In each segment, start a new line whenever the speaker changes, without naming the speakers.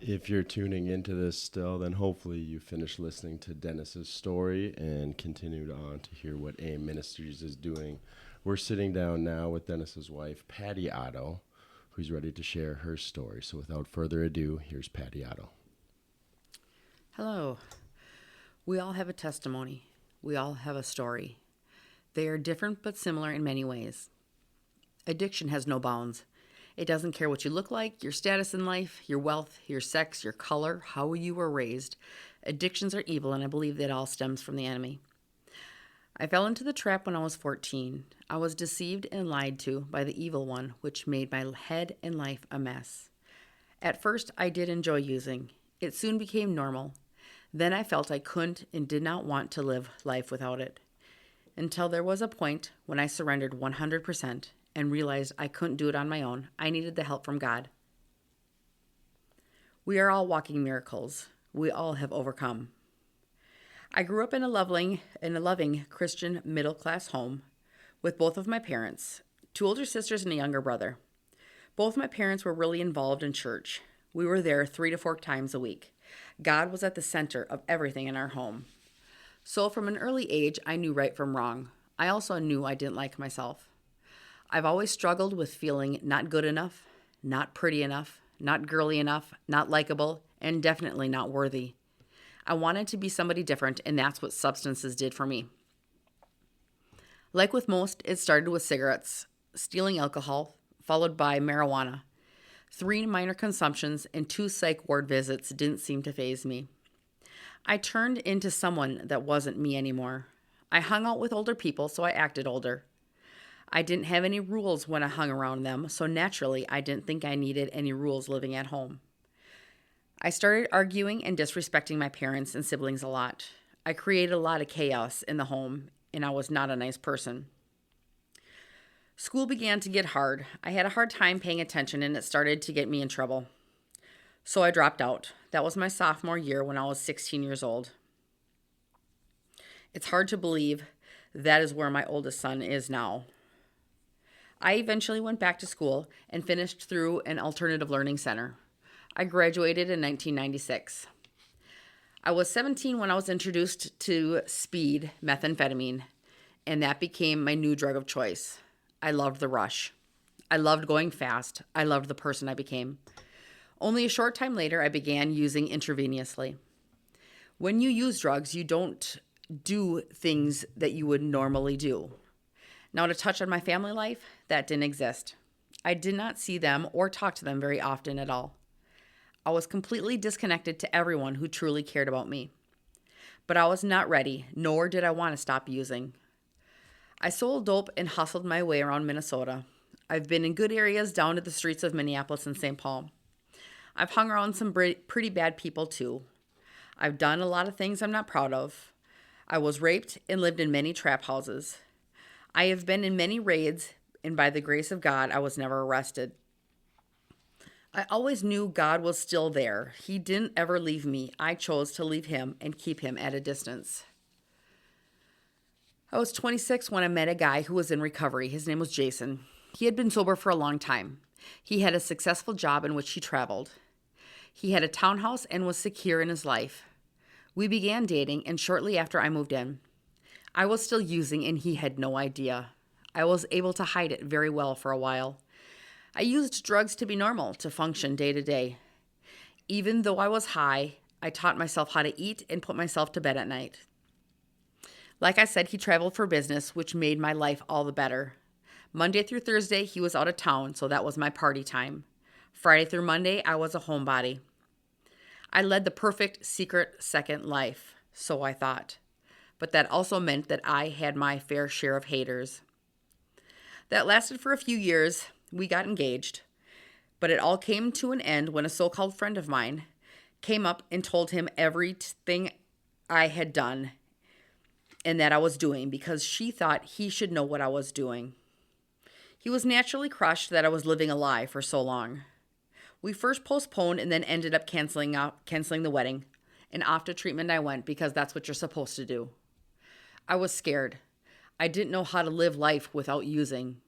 If you're tuning into this still, then hopefully you finished listening to Dennis's story and continued on to hear what AIM Ministries is doing. We're sitting down now with Dennis's wife, Patti Otto, who's ready to share her story. So without further ado, here's Patti Otto.
Hello. We all have a testimony. We all have a story. They are different but similar in many ways. Addiction has no bounds. It doesn't care what you look like, your status in life, your wealth, your sex, your color, how you were raised. Addictions are evil, and I believe that all stems from the enemy. I fell into the trap when I was 14. I was deceived and lied to by the evil one, which made my head and life a mess. At first, I did enjoy using. It soon became normal. Then I felt I couldn't and did not want to live life without it. Until there was a point when I surrendered 100% and realized I couldn't do it on my own. I needed the help from God. We are all walking miracles. We all have overcome. I grew up in a loving Christian middle-class home with both of my parents, 2 older sisters and a younger brother. Both my parents were really involved in church. We were there 3 to 4 times a week. God was at the center of everything in our home. So from an early age, I knew right from wrong. I also knew I didn't like myself. I've always struggled with feeling not good enough, not pretty enough, not girly enough, not likable, and definitely not worthy. I wanted to be somebody different, and that's what substances did for me. Like with most, it started with cigarettes, stealing alcohol, followed by marijuana. 3 minor consumptions and 2 psych ward visits didn't seem to faze me. I turned into someone that wasn't me anymore. I hung out with older people, so I acted older. I didn't have any rules when I hung around them, so naturally I didn't think I needed any rules living at home. I started arguing and disrespecting my parents and siblings a lot. I created a lot of chaos in the home, and I was not a nice person. School began to get hard. I had a hard time paying attention, and it started to get me in trouble. So I dropped out. That was my sophomore year when I was 16 years old. It's hard to believe that is where my oldest son is now. I eventually went back to school and finished through an alternative learning center. I graduated in 1996. I was 17 when I was introduced to speed, methamphetamine, and that became my new drug of choice. I loved the rush. I loved going fast. I loved the person I became. Only a short time later, I began using intravenously. When you use drugs, you don't do things that you would normally do. Now, to touch on my family life, that didn't exist. I did not see them or talk to them very often at all. I was completely disconnected to everyone who truly cared about me. But I was not ready, nor did I want to stop using. I sold dope and hustled my way around Minnesota. I've been in good areas down to the streets of Minneapolis and St. Paul. I've hung around some pretty bad people too. I've done a lot of things I'm not proud of. I was raped and lived in many trap houses. I have been in many raids, and by the grace of God, I was never arrested. I always knew God was still there. He didn't ever leave me. I chose to leave him and keep him at a distance. I was 26 when I met a guy who was in recovery. His name was Jason. He had been sober for a long time. He had a successful job in which he traveled. He had a townhouse and was secure in his life. We began dating, and shortly after I moved in. I was still using, and he had no idea. I was able to hide it very well for a while. I used drugs to be normal, to function day to day. Even though I was high, I taught myself how to eat and put myself to bed at night. Like I said, he traveled for business, which made my life all the better. Monday through Thursday, he was out of town, so that was my party time. Friday through Monday, I was a homebody. I led the perfect secret second life, so I thought. But that also meant that I had my fair share of haters. That lasted for a few years. We got engaged. But it all came to an end when a so-called friend of mine came up and told him everything I had done and that I was doing because she thought he should know what I was doing. He was naturally crushed that I was living a lie for so long. We first postponed and then ended up canceling the wedding. And off to treatment I went because that's what you're supposed to do. I was scared. I didn't know how to live life without using.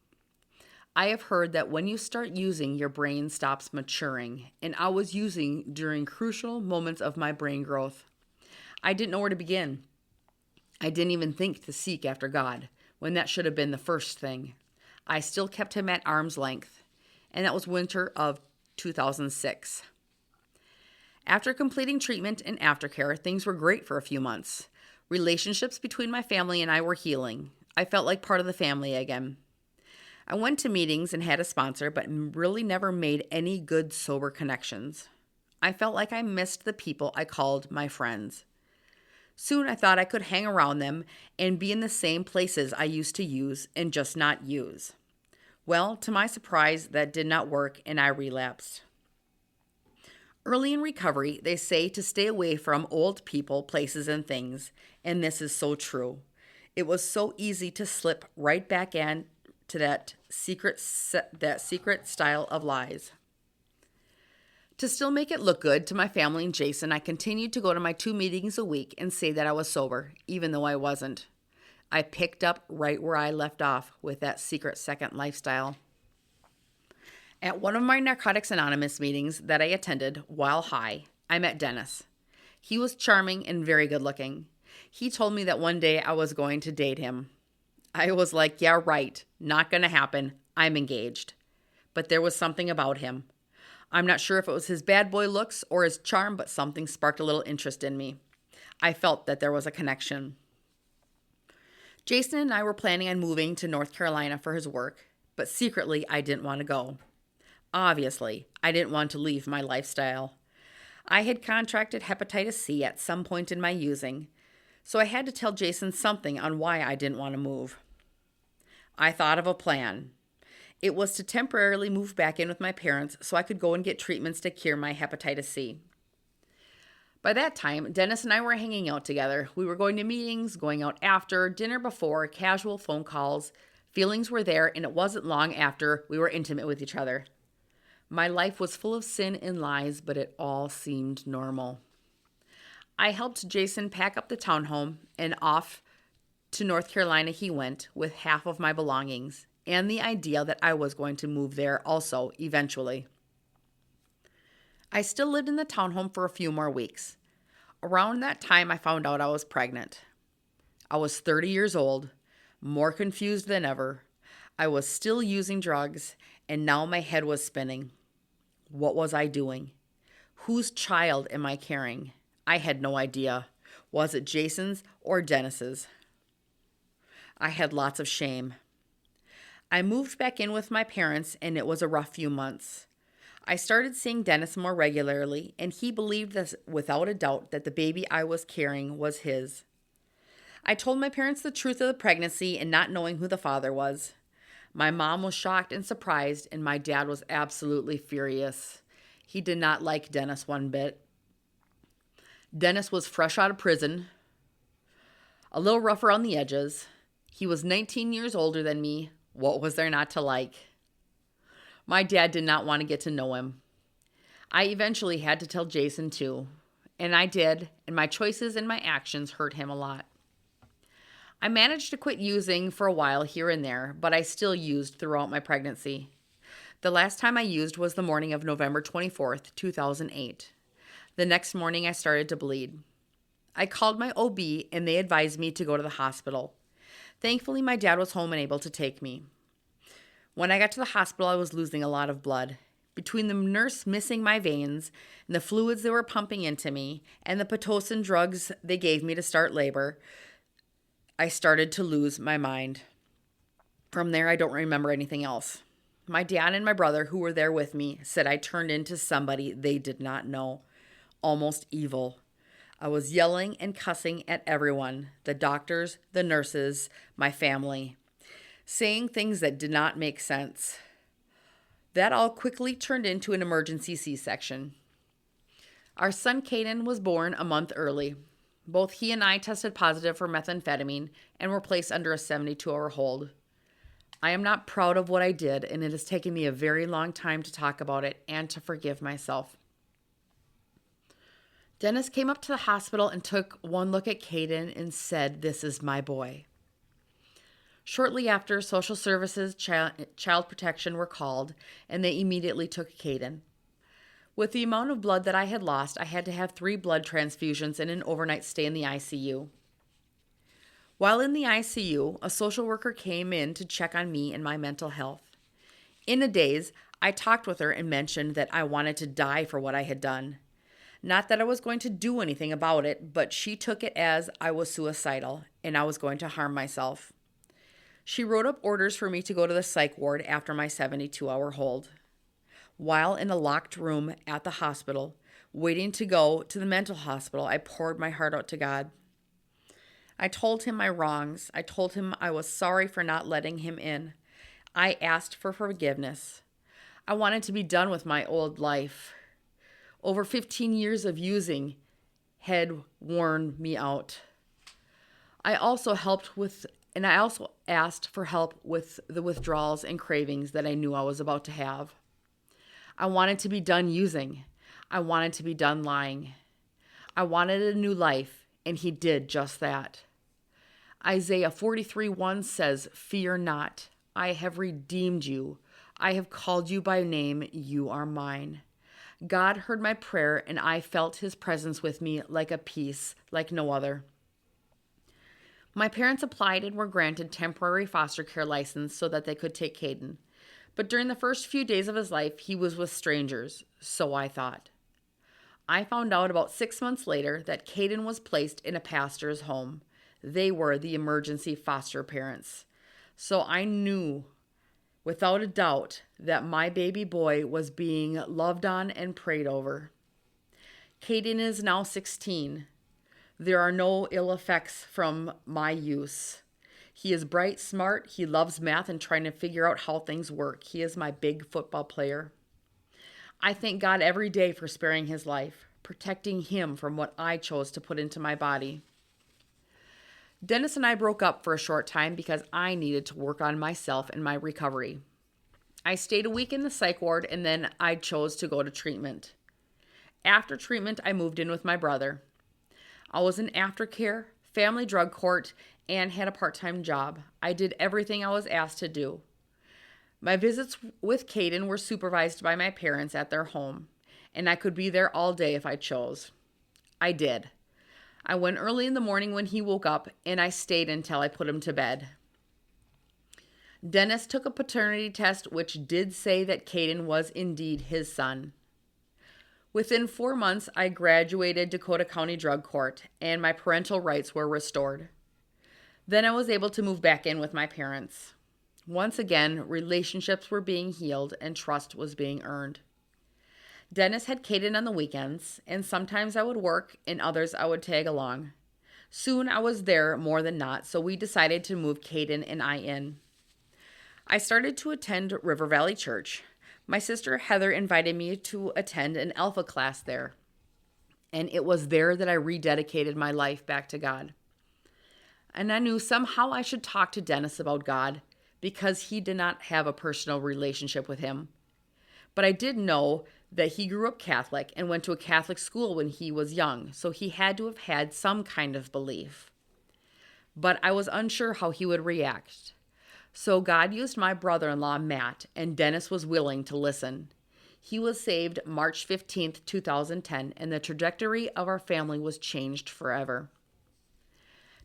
I have heard that when you start using, your brain stops maturing, and I was using during crucial moments of my brain growth. I didn't know where to begin. I didn't even think to seek after God, when that should have been the first thing. I still kept him at arm's length, and that was winter of 2006. After completing treatment and aftercare, things were great for a few months. Relationships between my family and I were healing. I felt like part of the family again. I went to meetings and had a sponsor, but really never made any good sober connections. I felt like I missed the people I called my friends. Soon I thought I could hang around them and be in the same places I used to use and just not use. Well, to my surprise, that did not work and I relapsed. Early in recovery, they say to stay away from old people, places, and things, and this is so true. It was so easy to slip right back into that secret style of lies. To still make it look good to my family and Jason, I continued to go to my 2 meetings a week and say that I was sober, even though I wasn't. I picked up right where I left off with that secret second lifestyle. At one of my Narcotics Anonymous meetings that I attended while high, I met Dennis. He was charming and very good looking. He told me that one day I was going to date him. I was like, yeah, right, not going to happen. I'm engaged. But there was something about him. I'm not sure if it was his bad boy looks or his charm, but something sparked a little interest in me. I felt that there was a connection. Jason and I were planning on moving to North Carolina for his work, but secretly I didn't want to go. Obviously, I didn't want to leave my lifestyle. I had contracted hepatitis C at some point in my using, so I had to tell Jason something on why I didn't want to move. I thought of a plan. It was to temporarily move back in with my parents so I could go and get treatments to cure my hepatitis C. By that time, Dennis and I were hanging out together. We were going to meetings, going out after, dinner before, casual phone calls. Feelings were there, and it wasn't long after we were intimate with each other. My life was full of sin and lies, but it all seemed normal. I helped Jason pack up the townhome, and off to North Carolina he went with half of my belongings and the idea that I was going to move there also eventually. I still lived in the townhome for a few more weeks. Around that time, I found out I was pregnant. I was 30 years old, more confused than ever. I was still using drugs, and now my head was spinning. What was I doing? Whose child am I carrying? I had no idea. Was it Jason's or Dennis's? I had lots of shame. I moved back in with my parents, and it was a rough few months. I started seeing Dennis more regularly, and he believed this without a doubt that the baby I was carrying was his. I told my parents the truth of the pregnancy and not knowing who the father was. My mom was shocked and surprised, and my dad was absolutely furious. He did not like Dennis one bit. Dennis was fresh out of prison, a little rough around the edges. He was 19 years older than me. What was there not to like? My dad did not want to get to know him. I eventually had to tell Jason too, and I did, and my choices and my actions hurt him a lot. I managed to quit using for a while here and there, but I still used throughout my pregnancy. The last time I used was the morning of November 24th, 2008. The next morning I started to bleed. I called my OB and they advised me to go to the hospital. Thankfully, my dad was home and able to take me. When I got to the hospital, I was losing a lot of blood. Between the nurse missing my veins and the fluids they were pumping into me and the Pitocin drugs they gave me to start labor, I started to lose my mind. From there, I don't remember anything else. My dad and my brother, who were there with me, said I turned into somebody they did not know, almost evil. I was yelling and cussing at everyone, the doctors, the nurses, my family, saying things that did not make sense. That all quickly turned into an emergency C-section. Our son Kayden was born a month early. Both he and I tested positive for methamphetamine and were placed under a 72-hour hold. I am not proud of what I did, and it has taken me a very long time to talk about it and to forgive myself. Dennis came up to the hospital and took one look at Kayden and said, "This is my boy." Shortly after, social services, child protection were called, and they immediately took Kayden. With the amount of blood that I had lost, I had to have 3 blood transfusions and an overnight stay in the ICU. While in the ICU, a social worker came in to check on me and my mental health. In a daze, I talked with her and mentioned that I wanted to die for what I had done. Not that I was going to do anything about it, but she took it as I was suicidal and I was going to harm myself. She wrote up orders for me to go to the psych ward after my 72-hour hold. While in a locked room at the hospital, waiting to go to the mental hospital, I poured my heart out to God. I told him my wrongs. I told him I was sorry for not letting him in. I asked for forgiveness. I wanted to be done with my old life. Over 15 years of using had worn me out. I also asked for help with the withdrawals and cravings that I knew I was about to have. I wanted to be done using. I wanted to be done lying. I wanted a new life, and he did just that. Isaiah 43:1 says, "Fear not, I have redeemed you. I have called you by name, you are mine." God heard my prayer, and I felt his presence with me like a peace like no other. My parents applied and were granted temporary foster care license so that they could take Kayden. But during the first few days of his life, he was with strangers, so I thought. I found out about 6 months later that Kayden was placed in a pastor's home. They were the emergency foster parents. So I knew without a doubt that my baby boy was being loved on and prayed over. Kayden is now 16. There are no ill effects from my use. He is bright, smart, he loves math and trying to figure out how things work. He is my big football player. I thank God every day for sparing his life, protecting him from what I chose to put into my body. Dennis and I broke up for a short time because I needed to work on myself and my recovery. I stayed a week in the psych ward and then I chose to go to treatment. After treatment, I moved in with my brother. I was in aftercare, family drug court, and had a part-time job. I did everything I was asked to do. My visits with Kayden were supervised by my parents at their home, and I could be there all day if I chose. I did. I went early in the morning when he woke up, and I stayed until I put him to bed. Dennis took a paternity test which did say that Kayden was indeed his son. Within 4 months, I graduated Dakota County Drug Court, and my parental rights were restored. Then I was able to move back in with my parents. Once again, relationships were being healed and trust was being earned. Dennis had Kayden on the weekends, and sometimes I would work and others I would tag along. Soon I was there more than not, so we decided to move Kayden and I in. I started to attend River Valley Church. My sister Heather invited me to attend an Alpha class there, and it was there that I rededicated my life back to God. And I knew somehow I should talk to Dennis about God because he did not have a personal relationship with him. But I did know that he grew up Catholic and went to a Catholic school when he was young, so he had to have had some kind of belief. But I was unsure how he would react. So God used my brother-in-law, Matt, and Dennis was willing to listen. He was saved March 15th, 2010, and the trajectory of our family was changed forever.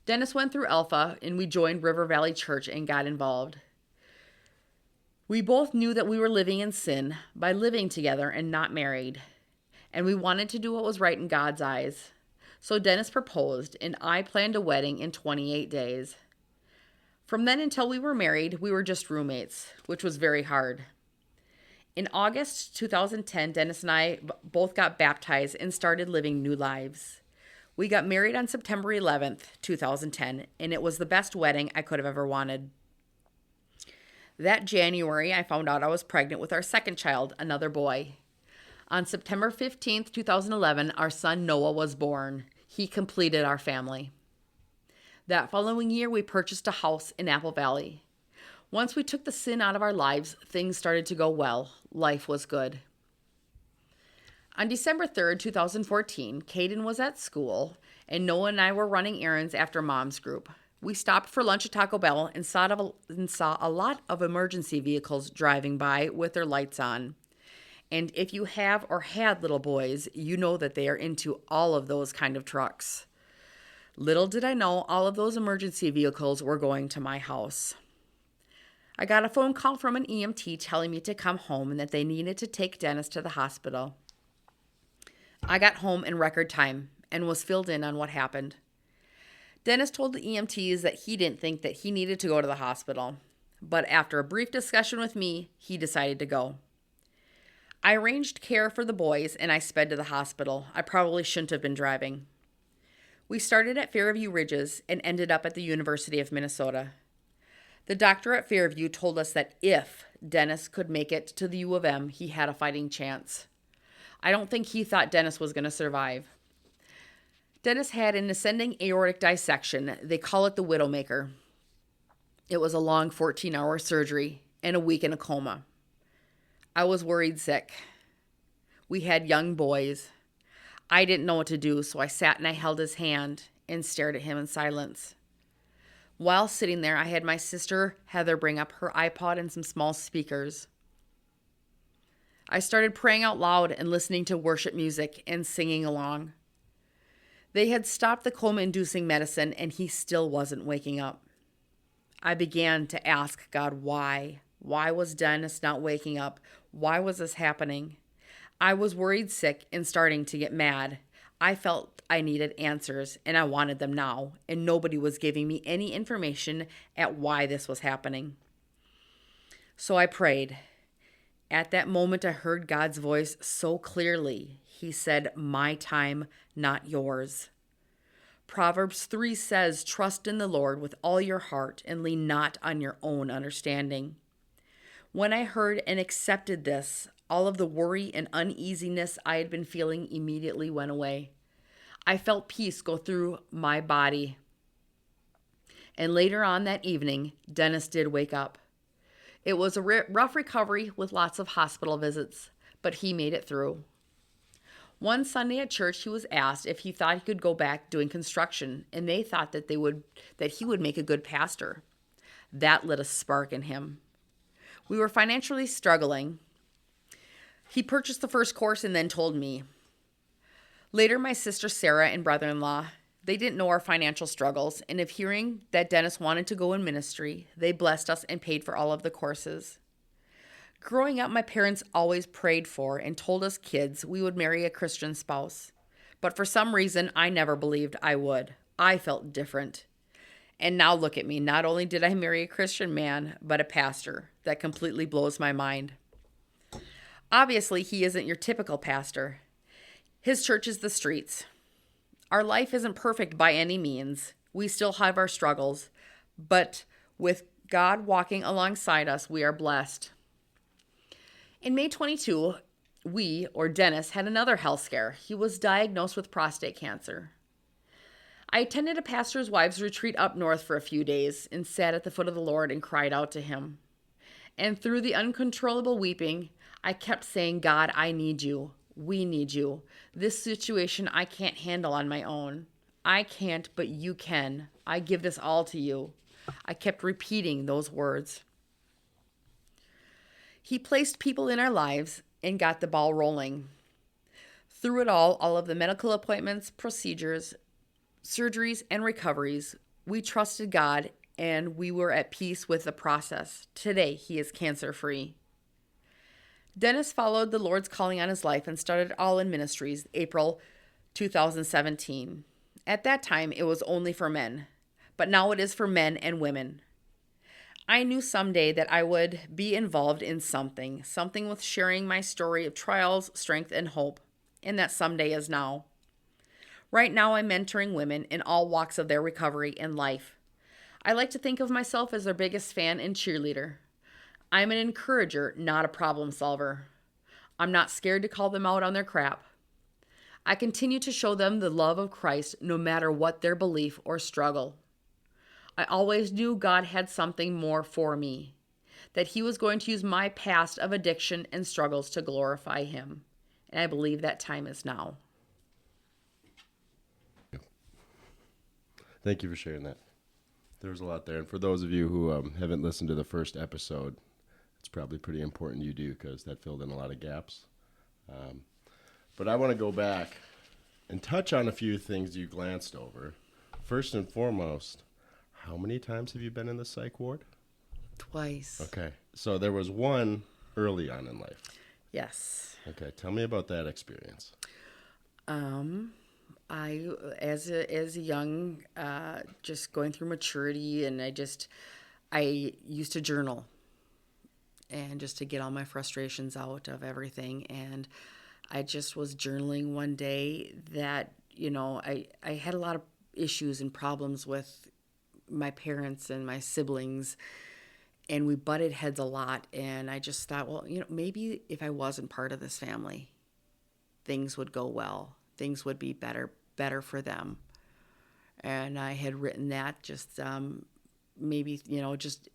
Dennis went through Alpha, and we joined River Valley Church and got involved. We both knew that we were living in sin by living together and not married, and we wanted to do what was right in God's eyes. So Dennis proposed, and I planned a wedding in 28 days. From then until we were married, we were just roommates, which was very hard. In August 2010, Dennis and I both got baptized and started living new lives. We got married on September 11th, 2010, and it was the best wedding I could have ever wanted. That January, I found out I was pregnant with our second child, another boy. On September 15th, 2011, our son Noah was born. He completed our family. That following year, we purchased a house in Apple Valley. Once we took the sin out of our lives, things started to go well. Life was good. On December 3rd, 2014, Kayden was at school, and Noah and I were running errands after Mom's group. We stopped for lunch at Taco Bell and saw a lot of emergency vehicles driving by with their lights on. And if you have or had little boys, you know that they are into all of those kind of trucks. Little did I know all of those emergency vehicles were going to my house. I got a phone call from an EMT telling me to come home and that they needed to take Dennis to the hospital. I got home in record time and was filled in on what happened. Dennis told the EMTs that he didn't think that he needed to go to the hospital, but after a brief discussion with me, he decided to go. I arranged care for the boys and I sped to the hospital. I probably shouldn't have been driving. We started at Fairview Ridges and ended up at the University of Minnesota. The doctor at Fairview told us that if Dennis could make it to the U of M, he had a fighting chance. I don't think he thought Dennis was going to survive. Dennis had an ascending aortic dissection. They call it the Widowmaker. It was a long 14-hour surgery and a week in a coma. I was worried sick. We had young boys. I didn't know what to do, so I sat and I held his hand and stared at him in silence. While sitting there, I had my sister Heather bring up her iPod and some small speakers. I started praying out loud and listening to worship music and singing along. They had stopped the coma-inducing medicine, and he still wasn't waking up. I began to ask God why. Why was Dennis not waking up? Why was this happening? I was worried sick and starting to get mad. I felt I needed answers, and I wanted them now, and nobody was giving me any information at why this was happening. So I prayed. At that moment, I heard God's voice so clearly. He said, "My time, not yours." Proverbs 3 says, "Trust in the Lord with all your heart and lean not on your own understanding." When I heard and accepted this, all of the worry and uneasiness I had been feeling immediately went away. I felt peace go through my body. And later on that evening, Dennis did wake up. It was a rough recovery with lots of hospital visits, but he made it through. One Sunday at church, he was asked if he thought he could go back doing construction, and they thought that he would make a good pastor. That lit a spark in him. We were financially struggling. He purchased the first course and then told me. Later, my sister Sarah and brother-in-law, they didn't know our financial struggles, and of hearing that Dennis wanted to go in ministry, they blessed us and paid for all of the courses. Growing up, my parents always prayed for and told us kids we would marry a Christian spouse. But for some reason, I never believed I would. I felt different. And now look at me. Not only did I marry a Christian man, but a pastor. That completely blows my mind. Obviously, he isn't your typical pastor. His church is the streets. Our life isn't perfect by any means. We still have our struggles. But with God walking alongside us, we are blessed. In May 22, Dennis, had another health scare. He was diagnosed with prostate cancer. I attended a pastor's wives' retreat up north for a few days and sat at the foot of the Lord and cried out to him. And through the uncontrollable weeping, I kept saying, "God, I need you. We need you. This situation I can't handle on my own. I can't, but you can. I give this all to you." I kept repeating those words. He placed people in our lives and got the ball rolling. Through it all of the medical appointments, procedures, surgeries, and recoveries, we trusted God and we were at peace with the process. Today, he is cancer-free. Dennis followed the Lord's calling on his life and started All In Ministries, April 2017. At that time, it was only for men, but now it is for men and women. I knew someday that I would be involved in something with sharing my story of trials, strength, and hope, and that someday is now. Right now, I'm mentoring women in all walks of their recovery and life. I like to think of myself as their biggest fan and cheerleader. I'm an encourager, not a problem solver. I'm not scared to call them out on their crap. I continue to show them the love of Christ no matter what their belief or struggle. I always knew God had something more for me, that he was going to use my past of addiction and struggles to glorify him. And I believe that time is now.
Thank you for sharing that. There's a lot there. And for those of you who haven't listened to the first episode, it's probably pretty important you do because that filled in a lot of gaps. But I want to go back and touch on a few things you glanced over. First and foremost, how many times have you been in the psych ward?
Twice.
Okay. So there was one early on in life.
Yes.
Okay. Tell me about that experience.
I, as a young, just going through maturity, and I used to journal, and just to get all my frustrations out of everything. And I just was journaling one day that, I had a lot of issues and problems with my parents and my siblings, and we butted heads a lot. And I just thought, well, maybe if I wasn't part of this family, things would go well. Things would be better for them. And I had written that just maybe, just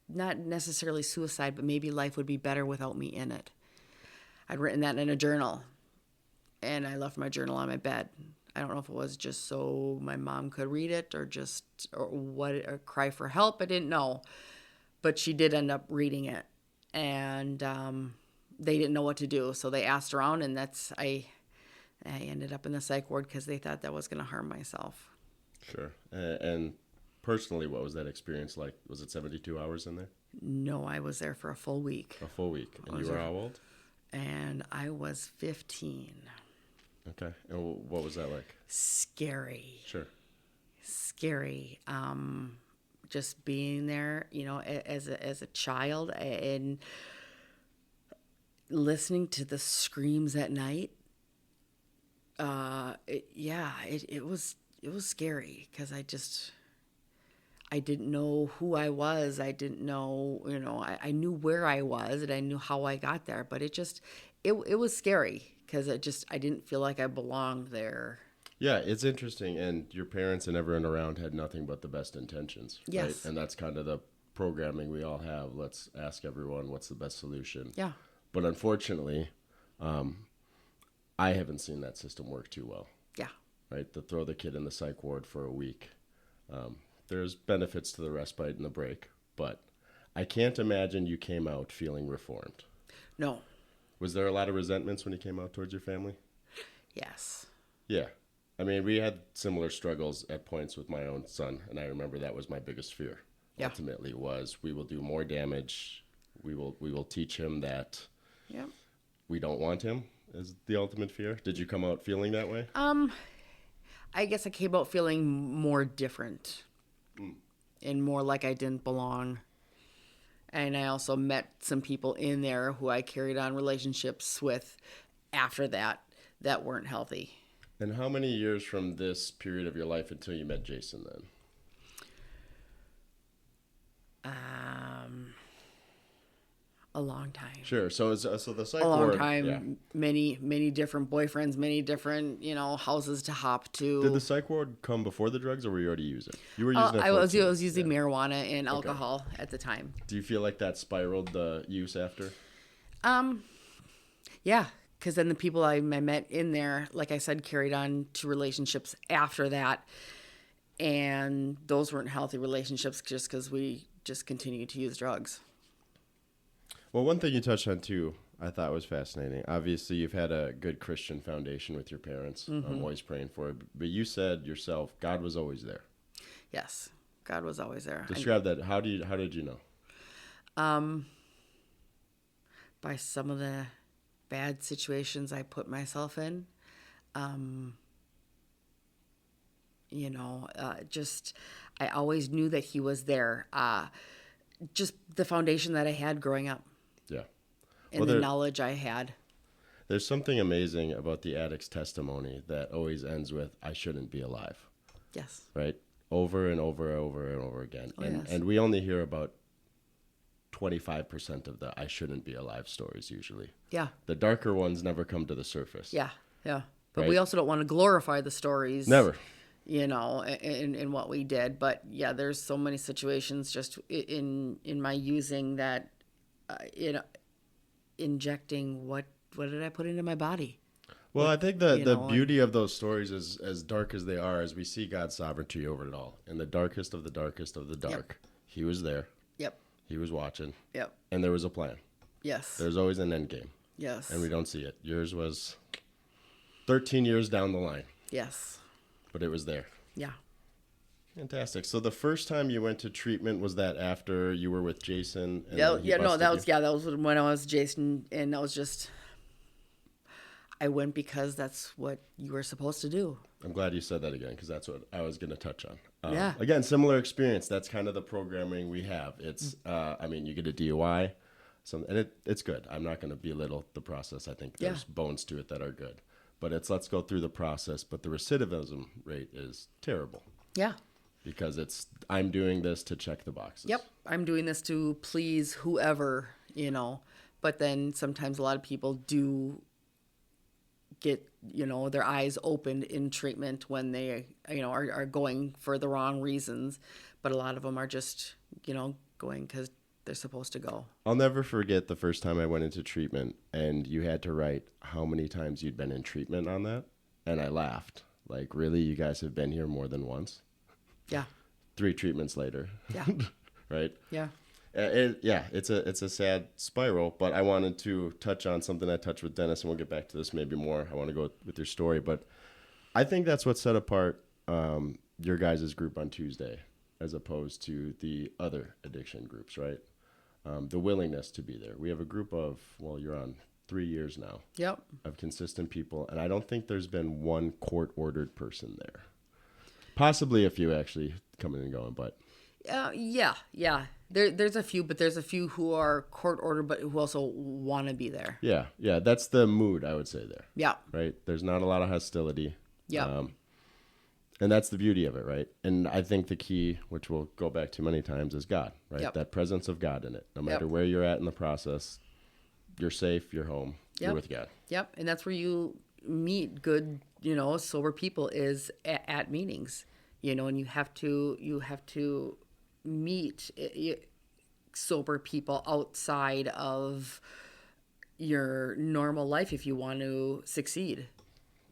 not necessarily suicide, but maybe life would be better without me in it. I'd written that in a journal, and I left my journal on my bed. I don't know if it was just so my mom could read it or cry for help. I didn't know, but she did end up reading it, and they didn't know what to do. So they asked around, and I ended up in the psych ward because they thought that was going to harm myself.
Sure. And personally, what was that experience like? Was it 72 hours in there?
No, I was there for a full week.
A full week. And you were how old?
And I was 15.
Okay. And what was that like?
Scary.
Sure.
Scary. Just being there, as a child, and listening to the screams at night. It was scary because I didn't know who I was. I didn't know, I knew where I was and I knew how I got there, but it was scary because I didn't feel like I belonged there.
Yeah, it's interesting. And your parents and everyone around had nothing but the best intentions.
Yes.
Right? And that's kind of the programming we all have. Let's ask everyone what's the best solution.
Yeah.
But unfortunately, I haven't seen that system work too well.
Yeah.
Right? To throw the kid in the psych ward for a week. There's benefits to the respite and the break, but I can't imagine you came out feeling reformed.
No.
Was there a lot of resentments when you came out towards your family?
Yes.
Yeah. I mean, we had similar struggles at points with my own son, and I remember that was my biggest fear.
Yeah.
Ultimately was we will do more damage. We will teach him that we don't want him is the ultimate fear. Did you come out feeling that way?
I guess I came out feeling more different and more like I didn't belong. And I also met some people in there who I carried on relationships with after that weren't healthy.
And how many years from this period of your life until you met Jason then?
A long time.
Sure. So the psych
A long
ward,
time.
yeah.
Many different boyfriends, many different, houses to hop to.
Did the psych ward come before the drugs, or were you already using? You were using it.
I was using marijuana and alcohol at the time.
Do you feel like that spiraled the use after?
Yeah, because then the people I met in there, like I said, carried on to relationships after that, and those weren't healthy relationships just because we just continued to use drugs.
Well, one thing you touched on, too, I thought was fascinating. Obviously, you've had a good Christian foundation with your parents. I'm always praying for it. But you said yourself, God was always there.
Yes, God was always there.
Describe that. How did you know?
By some of the bad situations I put myself in. I always knew that he was there. Just the foundation that I had growing up.
Yeah.
And the knowledge I had.
There's something amazing about the addict's testimony that always ends with, I shouldn't be alive.
Yes.
Right? Over and over and over and over again.
Oh,
and
yes.
And we only hear about 25% of the I shouldn't be alive stories usually.
Yeah.
The darker ones never come to the surface.
Yeah. But
Right?
we also don't want to glorify the stories.
Never.
In what we did. But yeah, there's so many situations just in my using that, injecting what did I put into my body?
Well, I think the
and
beauty of those stories is as dark as they are, as we see God's sovereignty over it all. In the darkest of the darkest of the dark, He was there.
Yep.
He was watching.
Yep.
And there was a plan.
Yes.
There's always an end game.
Yes.
And we don't see it. Yours was 13 years down the line.
Yes.
But it was there.
Yeah.
Fantastic. So the first time you went to treatment, was that after you were with Jason? And
Yeah.
then he
Yeah. No,
busted
that was when I was Jason, and that was just. I went because that's what you were supposed to do.
I'm glad you said that again, because that's what I was going to touch on.
Yeah.
Again, similar experience. That's kind of the programming we have. It's, you get a DUI, and it's good. I'm not going to belittle the process. I think there's bones to it that are good. But let's go through the process. But the recidivism rate is terrible.
Yeah.
Because I'm doing this to check the boxes.
Yep. I'm doing this to please whoever, But then sometimes a lot of people do get, their eyes opened in treatment when they, are going for the wrong reasons. But a lot of them are just, going because they're supposed to go.
I'll never forget the first time I went into treatment and you had to write how many times you'd been in treatment on that. And I laughed. Like, really? You guys have been here more than once?
Yeah.
3 treatments later.
Yeah.
Right?
Yeah.
It's a sad spiral, but I wanted to touch on something I touched with Dennis, and we'll get back to this maybe more. I want to go with your story, but I think that's what set apart your guys' group on Tuesday as opposed to the other addiction groups, right? The willingness to be there. We have a group of, you're on 3 years now.
Yep. Of
consistent people, and I don't think there's been one court-ordered person there. Possibly a few actually coming and going, but...
Yeah. There's a few, but there's a few who are court ordered, but who also want to be there.
Yeah. That's the mood, I would say, there.
Yeah.
Right? There's not a lot of hostility.
Yeah.
And that's the beauty of it, right? And I think the key, which we'll go back to many times, is God, right?
Yep.
That presence of God in it. No matter where you're at in the process, you're safe, you're home, you're with God.
Yep. And that's where you meet good, sober people is at meetings, and you have to meet sober people outside of your normal life if you want to succeed.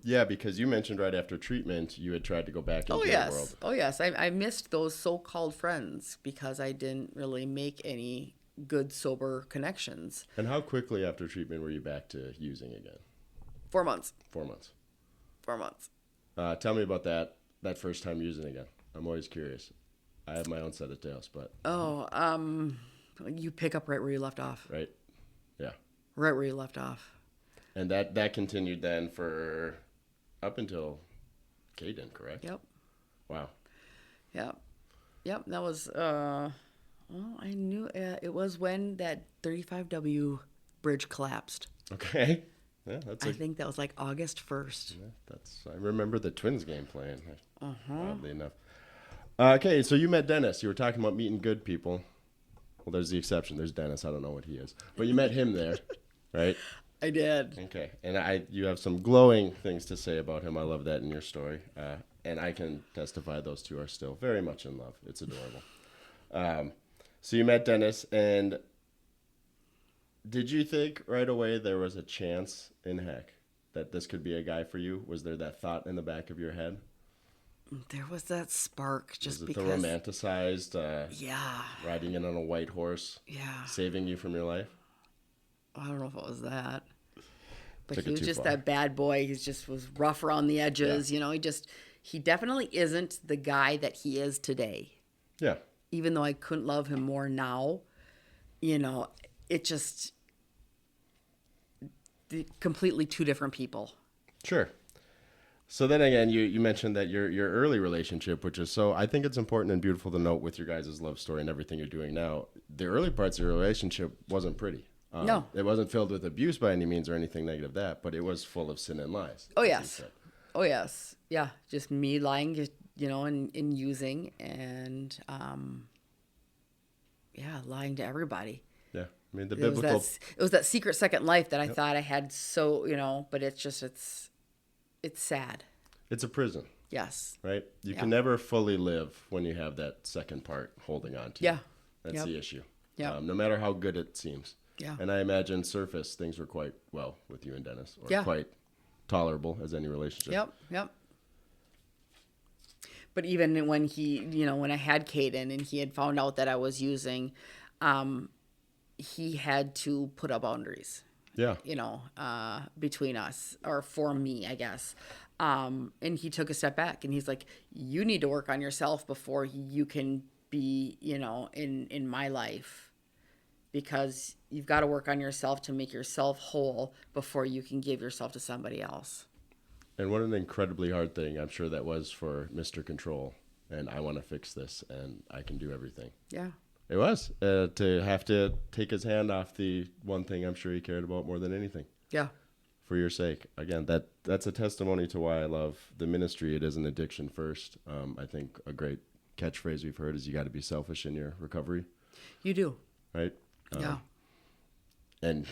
Yeah, because you mentioned right after treatment you had tried to go back into the world.
Oh yes, I missed those so-called friends because I didn't really make any good sober connections.
And how quickly after treatment were you back to using again?
4 months.
4 months.
4 months.
Tell me about that first time using again. I'm always curious. I have my own set of tales, but...
You pick up right where you left off.
Right? Yeah.
Right where you left off.
And that continued then for up until Kayden, correct?
Yep.
Wow.
Yep. That was, I knew it was when that 35W bridge collapsed.
Okay. Yeah,
I think that was like August 1st.
Yeah, I remember the Twins game playing, oddly enough. Okay, so you met Dennis. You were talking about meeting good people. Well, there's the exception. There's Dennis. I don't know what he is. But you met him there, right?
I did.
Okay. And you have some glowing things to say about him. I love that in your story. And I can testify those two are still very much in love. It's adorable. So you met Dennis, and did you think right away there was a chance in heck that this could be a guy for you? Was there that thought in the back of your head?
There was that spark just
was it
because...
the romanticized,
yeah,
riding in on a white horse,
yeah,
saving you from your life?
I don't know if it was that. But
Took
he
it
was just
far.
that bad boy. He just was rough around the edges.
Yeah.
He definitely isn't the guy that he is today.
Yeah.
Even though I couldn't love him more now, it just... completely two different people.
Sure. So then again, you mentioned that your early relationship, which is I think it's important and beautiful to note with your guys' love story and everything you're doing now, the early parts of your relationship wasn't pretty.
No.
It wasn't filled with abuse by any means or anything negative that, but it was full of sin and lies.
Oh, yes. Oh, yes. Yeah. Just me lying, and using and, lying to everybody.
Yeah. I mean, the biblical...
It was that secret second life that I thought I had but it's sad.
It's a prison.
Yes.
Right? You can never fully live when you have that second part holding on to you.
Yeah.
That's the issue.
Yeah.
No matter how good it seems.
Yeah.
And I imagine surface things were quite well with you and Dennis. Or quite tolerable as any relationship.
Yep. But even when when I had Kayden and he had found out that I was using, he had to put up boundaries.
Yeah.
Between us, or for me, I guess. And he took a step back and he's like, you need to work on yourself before you can be, in my life, because you've got to work on yourself to make yourself whole before you can give yourself to somebody else.
And what an incredibly hard thing I'm sure that was for Mr. Control. And I want to fix this and I can do everything.
Yeah.
It was to have to take his hand off the one thing I'm sure he cared about more than anything.
Yeah.
For your sake. Again, that's a testimony to why I love the ministry. It is an addiction first. I think a great catchphrase we've heard is you got to be selfish in your recovery.
You do.
Right?
Yeah.
And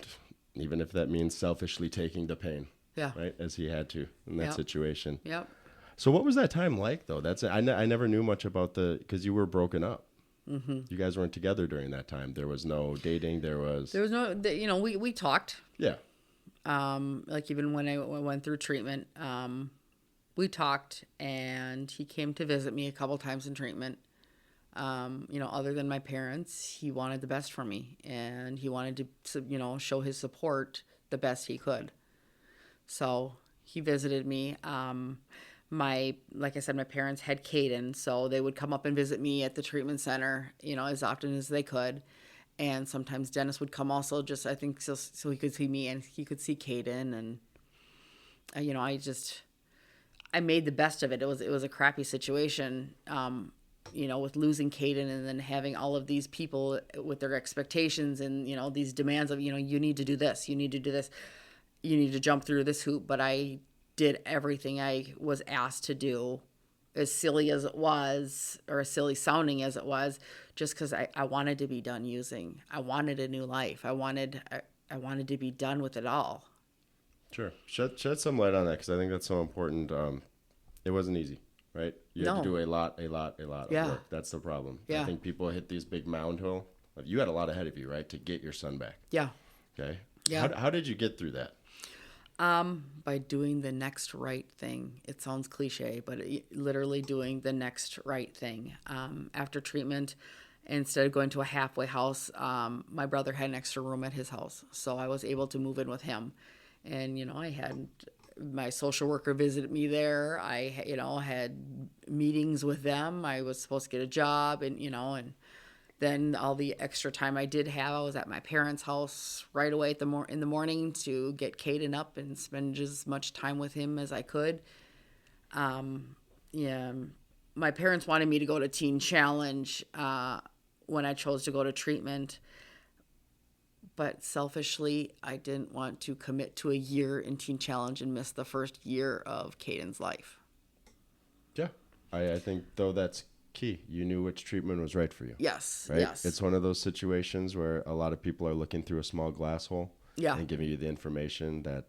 even if that means selfishly taking the pain.
Yeah.
Right? As he had to in that situation.
Yep.
So what was that time like, though? I never knew much about because you were broken up. Mm-hmm. You guys weren't together during that time. There was no dating. There was no,
we talked.
Yeah.
Like even when I went through treatment, we talked, and he came to visit me a couple times in treatment. Other than my parents, he wanted the best for me, and he wanted to, show his support the best he could. So he visited me. Like I said, my parents had Kayden, so they would come up and visit me at the treatment center, as often as they could. And sometimes Dennis would come also, just I think so he could see me and he could see Kayden. And I made the best of it. It was a crappy situation, with losing Kayden and then having all of these people with their expectations and these demands of you need to do this, you need to do this, you need to jump through this hoop. But I did everything I was asked to do, as silly as it was, or as silly sounding as it was, just because I wanted to be done using. I wanted a new life. I wanted to be done with it all.
Sure. Shed some light on that, because I think that's so important. It wasn't easy, right? You had to do a lot of work. That's the problem.
Yeah.
I think people hit these big mound hill. You had a lot ahead of you, right, to get your son back.
Yeah.
Okay.
Yeah.
How did you get through that?
By doing the next right thing. It sounds cliche, but literally doing the next right thing. After treatment, instead of going to a halfway house, my brother had an extra room at his house, so I was able to move in with him. And I had my social worker visit me there. I had meetings with them. I was supposed to get a job, and and then all the extra time I did have, I was at my parents' house right away in the morning to get Kayden up and spend as much time with him as I could. My parents wanted me to go to Teen Challenge when I chose to go to treatment. But selfishly, I didn't want to commit to a year in Teen Challenge and miss the first year of Kayden's life.
Yeah. I think, though, that's key. You knew which treatment was right for you.
Yes.
Right?
Yes.
It's one of those situations where a lot of people are looking through a small glass hole and giving you the information that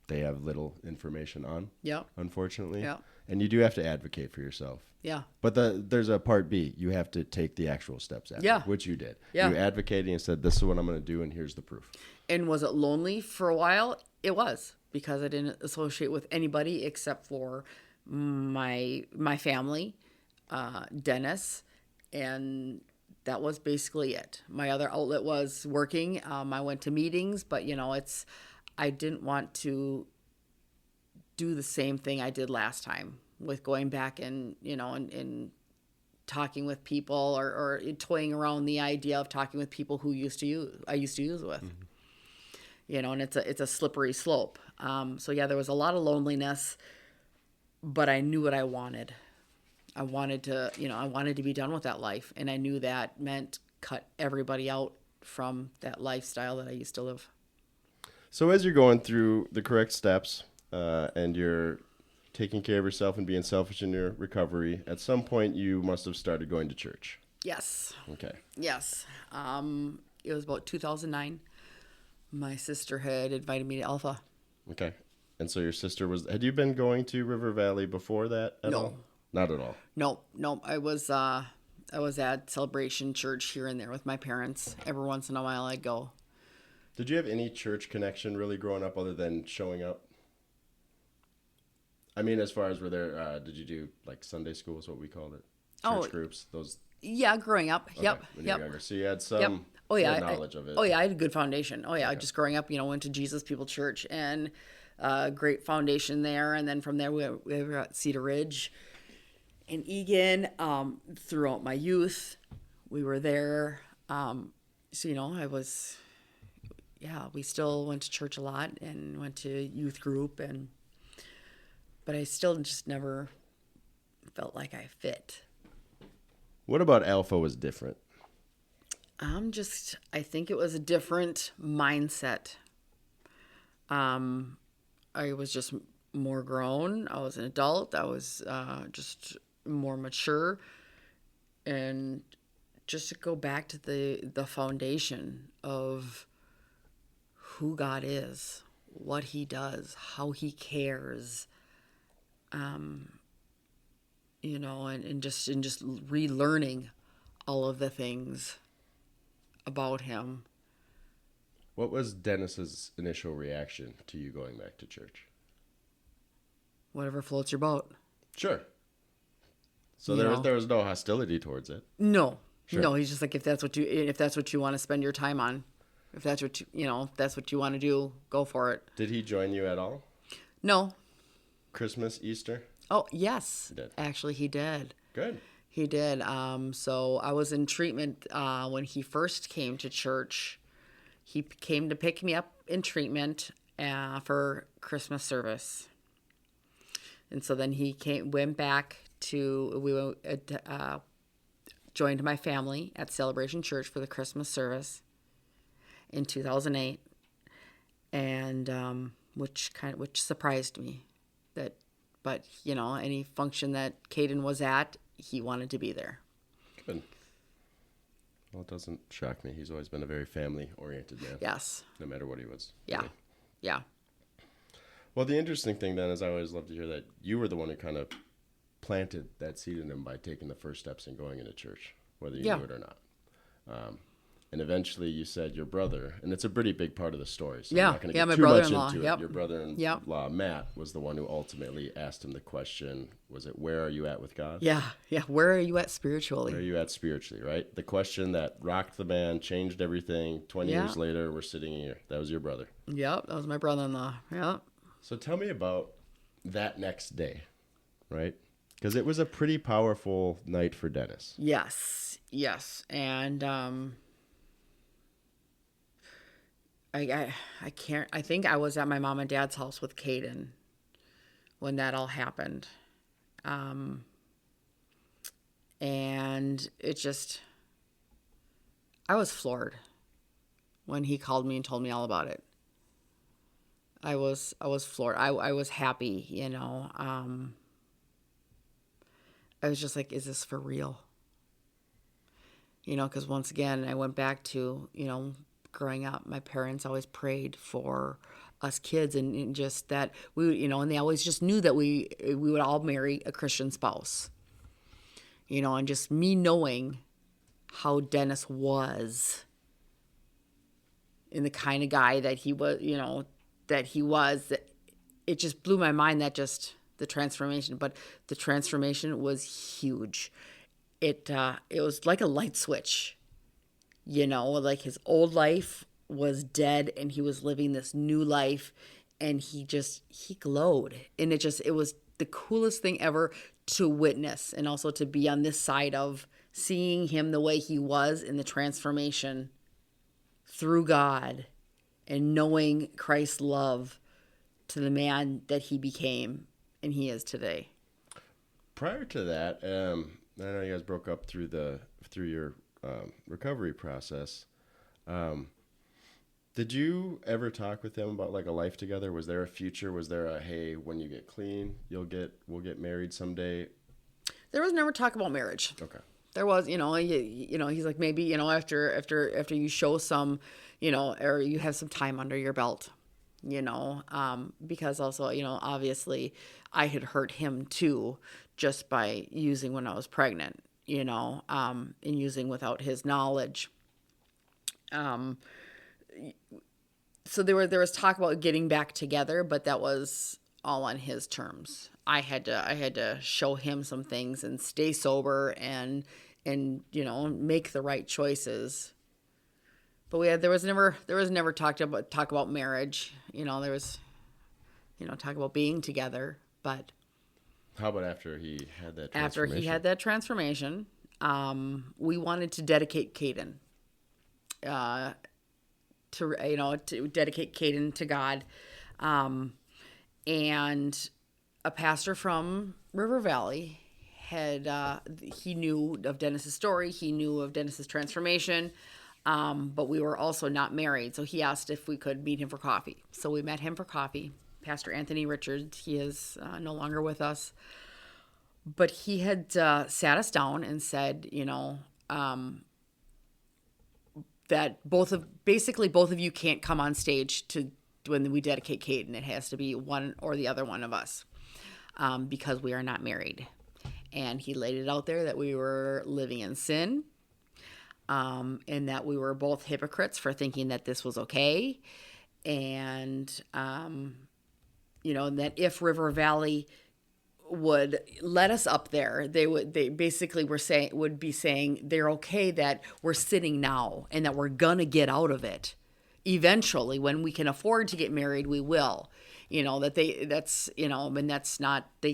they have little information on. Yeah. Unfortunately. Yeah. And you do have to advocate for yourself. Yeah. But there's a part B. You have to take the actual steps after, which you did. Yeah. You advocated and said, this is what I'm going to do, and here's the proof.
And was it lonely for a while? It was, because I didn't associate with anybody except for my family, Dennis, and that was basically it. My other outlet was working. I went to meetings, but I didn't want to do the same thing I did last time with going back and and talking with people or toying around the idea of talking with people who I used to use with. Mm-hmm. And it's a slippery slope. So there was a lot of loneliness, but I knew what I wanted. I wanted to be done with that life, and I knew that meant cut everybody out from that lifestyle that I used to live.
So as you're going through the correct steps, and you're taking care of yourself and being selfish in your recovery, at some point you must have started going to church.
Yes.
Okay.
Yes. It was about 2009. My sister had invited me to Alpha.
Okay. And so your sister had you been going to River Valley before that at all? Not at all.
No. I was at Celebration Church here and there with my parents. Every once in a while I'd go.
Did you have any church connection really growing up other than showing up? I mean, as far as were there, did you do like Sunday school is what we called it?
Oh,
Church groups, those.
yeah, growing up.
Okay,
Yep.
when you were
Yep.
younger. So you had
Yep.
some
Oh
you
yeah.
had knowledge of it.
Oh yeah. I had a good foundation. Oh yeah.
Okay.
Just growing up, went to Jesus People Church and great foundation there. And then from there, we were at Cedar Ridge in Egan. Throughout my youth, we were there. So I was, yeah. We still went to church a lot and went to youth group but I still just never felt like I fit.
What about Alpha was different?
I think it was a different mindset. I was just more grown. I was an adult. I was just more mature. And just to go back to the foundation of who God is, what he does, how he cares, and just relearning all of the things about him.
What was Dennis's initial reaction to you going back to church?
Whatever floats your boat.
Sure. So
You know.
there was no hostility towards it.
No,
Sure.
no. He's just like, if that's what you want to spend your time on, if that's what if that's what you want to do, go for it.
Did he join you at all?
No.
Christmas, Easter?
Oh yes,
He did.
actually he did.
Good.
He did. So I was in treatment when he first came to church. He came to pick me up in treatment for Christmas service, and so then he went back to joined my family at Celebration Church for the Christmas service in 2008, and which surprised me but any function that Kayden was at, he wanted to be there.
Good. Well, it doesn't shock me. He's always been a very family-oriented man.
Yes.
No matter what he was.
Yeah.
doing.
Yeah.
Well, the interesting thing then is I always love to hear that you were the one who kind of planted that seed in him by taking the first steps in going into church, whether you knew it or not. And eventually you said your brother, and it's a pretty big part of the story, so
Yeah.
I'm not going to
Yeah,
get
my
too much
brother-in-law.
into
Yep.
it. Your brother-in-law, Matt, was the one who ultimately asked him the question, was it, where are you at with God?
Yeah. Yeah. Where are you at
Where are
spiritually?
you at spiritually, right? The question that rocked the band, changed everything. 20
Yeah.
years later, we're sitting here. That was your brother.
Yep. That was my brother-in-law. Yep.
So tell me about that next day, right? Because it was a pretty powerful night for Dennis.
Yes. Yes. And I can't. I think I was at my mom and dad's house with Kayden when that all happened, and it just, I was floored when he called me and told me all about it. I was floored. I was happy, I was just like, is this for real? Because once again, I went back to, growing up, my parents always prayed for us kids and just that we, and they always just knew that we would all marry a Christian spouse, and just me knowing how Dennis was and the kind of guy that he was, that it just blew my mind that just the transformation, but the transformation was huge. It was like a light switch, like his old life was dead and he was living this new life, and he glowed, and it was the coolest thing ever to witness, and also to be on this side of seeing him the way he was in the transformation through God and knowing Christ's love to the man that he became and he is today.
Prior to that, I know you guys broke up through your recovery process. Did you ever talk with him about like a life together? Was there a future? Was there a, hey, when you get clean, we'll get married someday?
There was never talk about marriage.
Okay.
There was, he's like, maybe, after you show some, or you have some time under your belt, because also, obviously I had hurt him too, just by using when I was pregnant, and using without his knowledge. So there was talk about getting back together, but that was all on his terms. I had to show him some things and stay sober and make the right choices. But there was never talk about marriage. There was talk about being together. But
How about after he had that transformation?
after he had that transformation, we wanted to dedicate Kayden, to dedicate Kayden to God, and a pastor from River Valley he knew of Dennis's story, he knew of Dennis's transformation, but we were also not married, so he asked if we could meet him for coffee. So we met him for coffee. Pastor Anthony Richards, he is no longer with us, but he had sat us down and said, that both of you can't come on stage when we dedicate Kayden. It has to be one or the other one of us, because we are not married. And he laid it out there that we were living in sin, and that we were both hypocrites for thinking that this was okay, and that if River Valley would let us up there, they basically would be saying they're okay that we're sitting now and that we're gonna get out of it eventually. When we can afford to get married, we will. They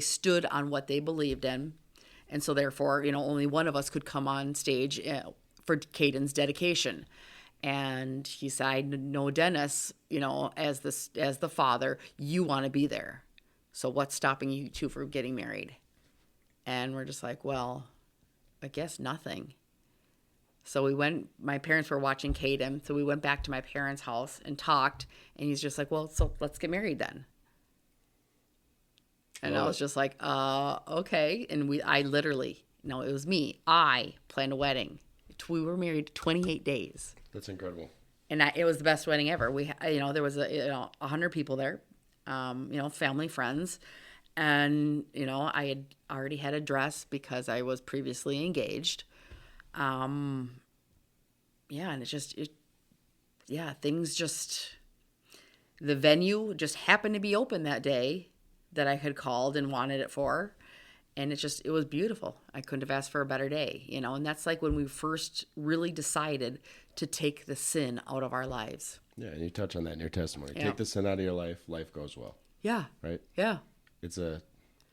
stood on what they believed in, and so therefore only one of us could come on stage for Kayden's dedication. And he said, I know Dennis, as the father, you want to be there. So what's stopping you two from getting married? And we're just like, well, I guess nothing. So my parents were watching Kayden, so we went back to my parents' house and talked, and he's just like, well, so let's get married then. And I was just like, okay. And it was me. I planned a wedding. We were married 28 days.
That's incredible.
And it was the best wedding ever. There was 100 people there, family, friends. And, I had already had a dress because I was previously engaged. And the venue just happened to be open that day that I had called and wanted it for. And it was beautiful. I couldn't have asked for a better day, and that's like when we first really decided to take the sin out of our lives.
Yeah, and you touch on that in your testimony.
Yeah.
Take the sin out of your life, life goes well.
Yeah.
Right?
Yeah.
It's a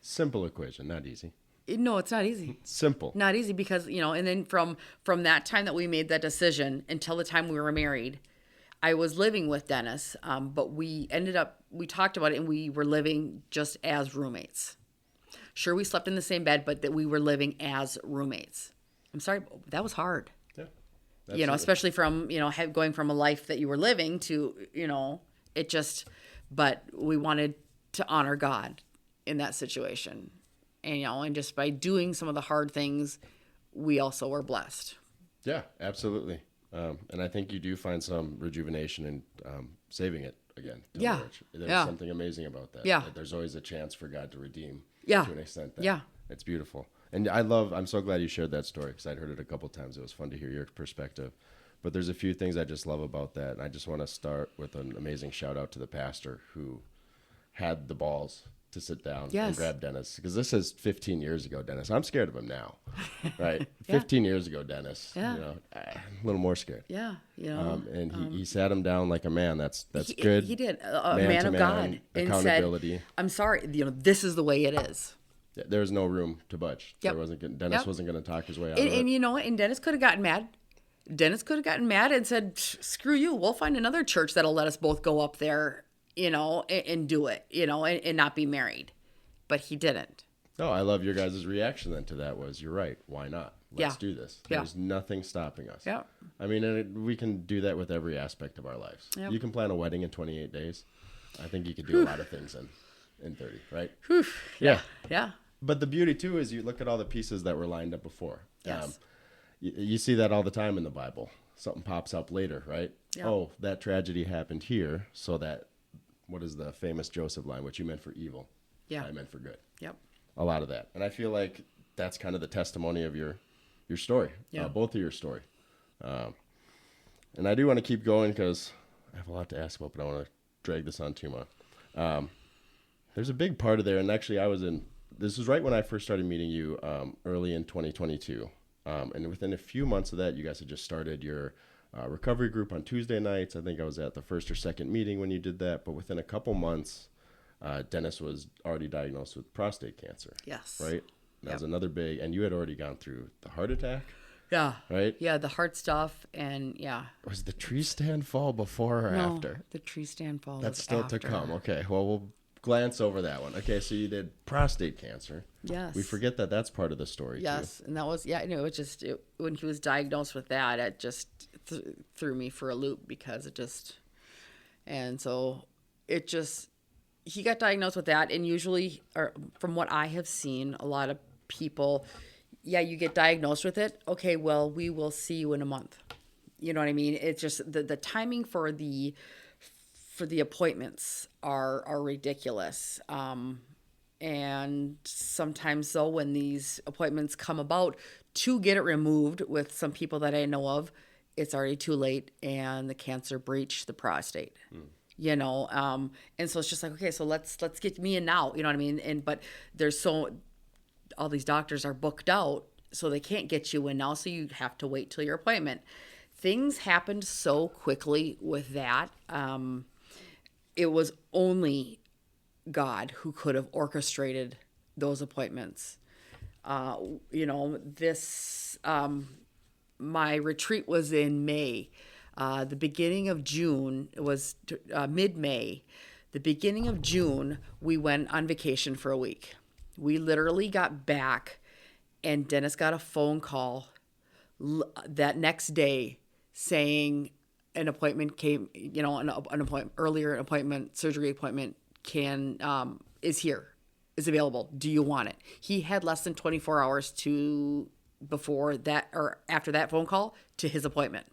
simple equation, not easy.
No, it's not easy.
Simple.
Not easy because, and then from that time that we made that decision until the time we were married, I was living with Dennis, but we talked about it, and we were living just as roommates. Sure, we slept in the same bed, but that we were living as roommates. I'm sorry, that was hard.
Yeah. Absolutely.
Especially from, going from a life that you were living to, but we wanted to honor God in that situation. And just by doing some of the hard things, we also were blessed.
Yeah, absolutely. And I think you do find some rejuvenation in saving it again.
Yeah.
There's something amazing about that.
Yeah.
That there's always a chance for God to redeem
to
an extent. It's beautiful. And I'm so glad you shared that story because I'd heard it a couple times. It was fun to hear your perspective. But there's a few things I just love about that. And I just want to start with an amazing shout out to the pastor who had the balls to sit down and grab Dennis. Because this is 15 years ago, Dennis. I'm scared of him now, right? 15 years ago, Dennis.
Yeah.
A little more scared.
Yeah.
And he sat him down like a man. That's good.
He did. A man of God.
Accountability.
And said, I'm sorry, this is the way it is.
There was no room to budge.
Yep.
Dennis wasn't going to talk his way out of it.
And Dennis could have gotten mad. Dennis could have gotten mad and said, screw you. We'll find another church that'll let us both go up there, and do it, and not be married. But he didn't.
No, I love your guys' reaction then to that was, you're right. Why not? Let's do this. There's nothing stopping us.
Yeah.
I mean, we can do that with every aspect of our lives. Yep. You can plan a wedding in 28 days. I think you could do a lot of things in 30, right? Yeah.
Yeah.
But the beauty, too, is you look at all the pieces that were lined up before.
Yes.
You see that all the time in the Bible. Something pops up later, right?
Yeah.
Oh, that tragedy happened here, so that, what is the famous Joseph line? What you meant for evil, I meant for good.
Yep.
A lot of that. And I feel like that's kind of the testimony of your story, both of your story. And I do want to keep going because I have a lot to ask about, but I want to drag this on too much. There's a big part of there, and actually, this was right when I first started meeting you, early in 2022, and within a few months of that, you guys had just started your recovery group on Tuesday nights. I think I was at the first or second meeting when you did that, but within a couple months, Dennis was already diagnosed with prostate cancer.
Yes.
Right? That
Yep.
was another big, and you had already gone through the heart attack.
Yeah.
Right?
Yeah, the heart stuff, and yeah.
Was the tree stand fall before or
No,
after?
the tree stand fall.
That's
was
still
after.
to come. Okay, well, we'll glance over that one. Okay, so you did prostate cancer.
Yes.
We forget that that's part of the story,
Yes, and that was it was just when he was diagnosed with that, it just threw me for a loop because and so it just he got diagnosed with that, and usually, or from what I have seen, a lot of people, yeah, you get diagnosed with it. Okay, well, we will see you in a month. You know what I mean? It's just the timing for the appointments are ridiculous. And sometimes, though, when these appointments come about to get it removed, with some people that I know of, it's already too late and the cancer breached the prostate. You know, and so it's just like, okay, so let's get me in now. You know what I mean? But all these doctors are booked out, so they can't get you in now. So you have to wait till your appointment. Things happened so quickly with that. It was only God who could have orchestrated those appointments. My retreat was in May. The beginning of June, it was mid-May. The beginning of June, we went on vacation for a week. We literally got back, and Dennis got a phone call that next day saying an appointment came, an appointment, surgery appointment is available. Do you want it? He had less than 24 hours before that or after that phone call to his appointment.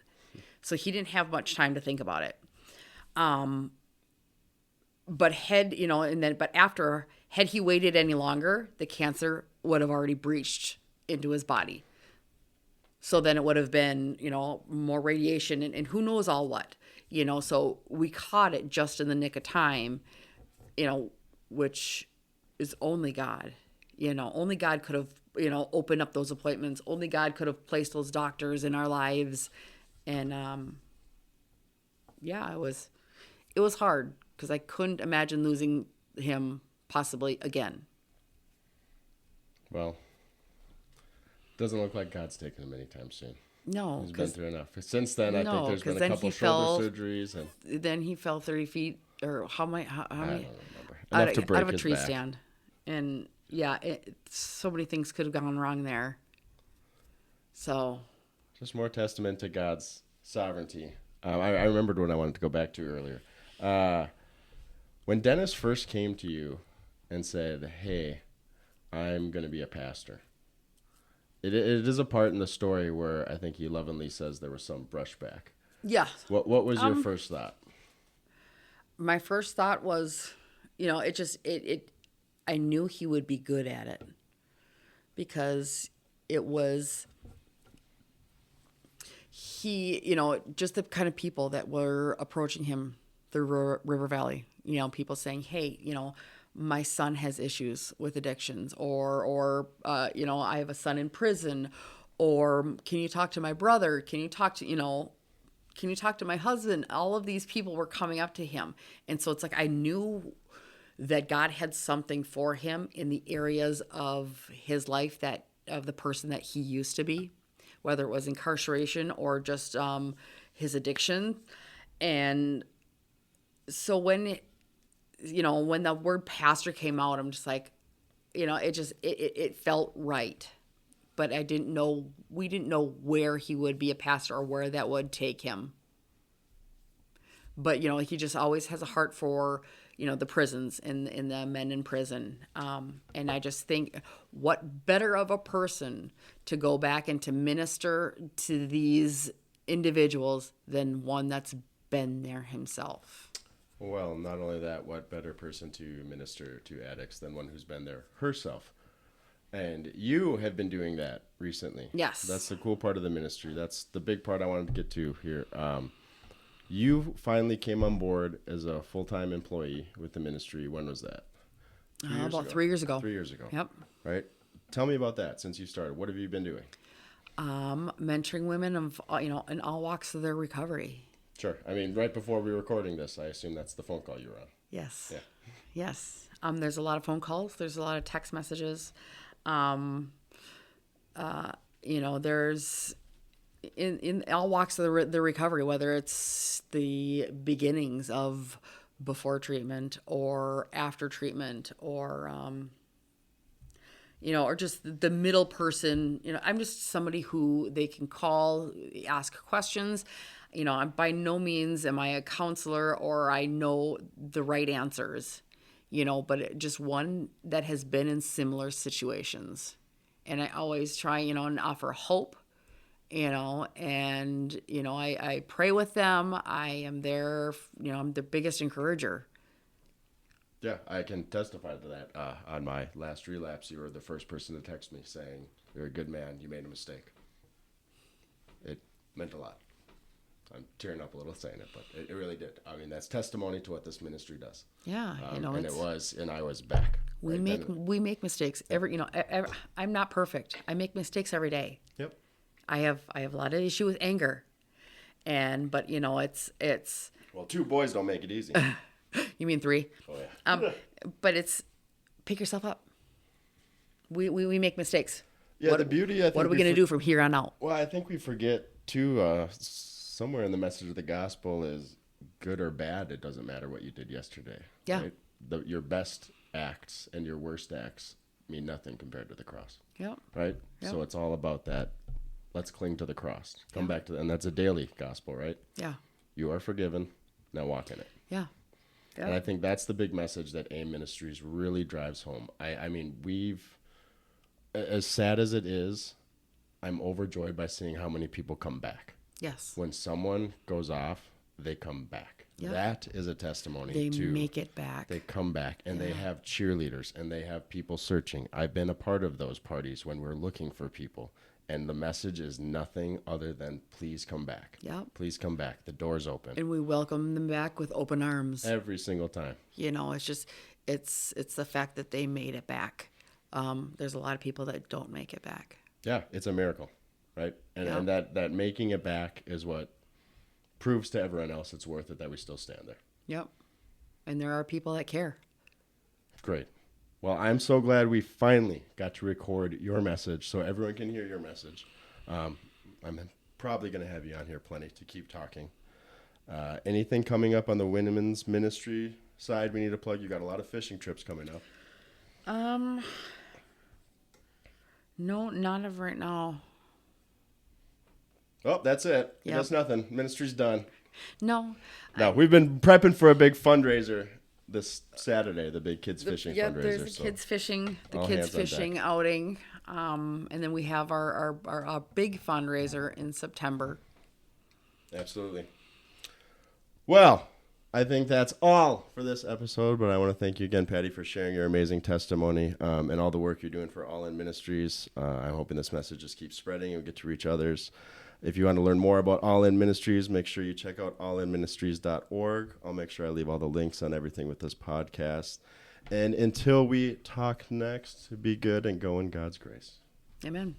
So he didn't have much time to think about it. But had he waited any longer, the cancer would have already breached into his body. So then it would have been, more radiation and who knows all what, so we caught it just in the nick of time, which is only God, only God could have, opened up those appointments. Only God could have placed those doctors in our lives. And, it was hard because I couldn't imagine losing him possibly again.
Well, doesn't look like God's taking him anytime soon.
No.
He's been through enough. Since then, I think there's been a couple shoulder surgeries. And
then he fell 30 feet, or how many?
I don't remember. Enough to break
out of a
his
tree
back.
stand. And, yeah, so many things could have gone wrong there. So.
Just more testament to God's sovereignty. I remembered what I wanted to go back to earlier. When Dennis first came to you and said, "Hey, I'm going to be a pastor," it is a part in the story where I think he lovingly says there was some brushback.
Yeah.
What was your first thought?
My first thought was, I knew he would be good at it because it was just the kind of people that were approaching him through River Valley, people saying, "Hey, my son has issues with addictions," or I have a son in prison, or can you talk to my brother? Can you talk to my husband? All of these people were coming up to him. And so it's like, I knew that God had something for him in the areas of his life of the person that he used to be, whether it was incarceration or just his addiction. And so when the word pastor came out, I'm just like, it felt right. But we didn't know where he would be a pastor or where that would take him. But, he just always has a heart for, the prisons and the men in prison. And I just think, what better of a person to go back and to minister to these individuals than one that's been there himself.
Well, not only that, what better person to minister to addicts than one who's been there herself? And you have been doing that recently.
Yes.
That's the cool part of the ministry. That's the big part I wanted to get to here. You finally came on board as a full-time employee with the ministry. When was that?
About 3 years ago.
3 years ago.
Yep.
Right? Tell me about that since you started. What have you been doing?
Mentoring women of in all walks of their recovery.
Sure. I mean, right before we were recording this, I assume that's the phone call you were on.
Yes.
Yeah.
Yes. There's a lot of phone calls. There's a lot of text messages. There's in all walks of the recovery, whether it's the beginnings of before treatment or after treatment or or just the middle person. I'm just somebody who they can call, ask questions. I'm by no means am I a counselor or I know the right answers, but just one that has been in similar situations. And I always try, and offer hope, I pray with them. I am there, I'm the biggest encourager.
Yeah, I can testify to that. On my last relapse, you were the first person to text me saying, "You're a good man. You made a mistake." It meant a lot. I'm tearing up a little saying it, but it really did. I mean, that's testimony to what this ministry does.
Yeah,
and I was back.
We make mistakes I'm not perfect. I make mistakes every day.
Yep.
I have a lot of issue with anger, but it's.
Well, 2 boys don't make it easy.
You mean 3?
Oh yeah.
But it's pick yourself up. We make mistakes.
Yeah, the beauty. I think
what are we going to do from here on out?
Well, I think we forget too. Somewhere in the message of the gospel is good or bad. It doesn't matter what you did yesterday.
Yeah.
Right? Your best acts and your worst acts mean nothing compared to the cross.
Yep.
Right.
Yep.
So it's all about that. Let's cling to the cross. Come back to, and that's a daily gospel, right?
Yeah.
You are forgiven. Now walk in it.
Yeah. Yeah.
And I think that's the big message that AIM Ministries really drives home. I mean, as sad as it is, I'm overjoyed by seeing how many people come back.
Yes.
When someone goes off, they come back.
Yep.
That is a testimony.
They make it back.
They come back, and they have cheerleaders, and they have people searching. I've been a part of those parties when we're looking for people, and the message is nothing other than please come back.
Yep.
Please come back. The door's open.
And we welcome them back with open arms.
Every single time.
It's just, it's the fact that they made it back. There's a lot of people that don't make it back.
Yeah, it's a miracle, right? And that making it back is what proves to everyone else it's worth it that we still stand there.
Yep. And there are people that care.
Great. Well, I'm so glad we finally got to record your message so everyone can hear your message. I'm probably going to have you on here plenty to keep talking. Anything coming up on the women's ministry side we need to plug? You got a lot of fishing trips coming up.
No, not of right now.
Oh, that's it.
Yep.
That's nothing. Ministry's done.
No.
We've been prepping for a big fundraiser this Saturday, the big kids fishing fundraiser.
There's the kids fishing outing. And then we have our big fundraiser in September.
Absolutely. Well, I think that's all for this episode, but I want to thank you again, Patti, for sharing your amazing testimony and all the work you're doing for All In Ministries. I'm hoping this message just keeps spreading and we get to reach others. If you want to learn more about All In Ministries, make sure you check out allinministries.org. I'll make sure I leave all the links on everything with this podcast. And until we talk next, be good and go in God's grace.
Amen.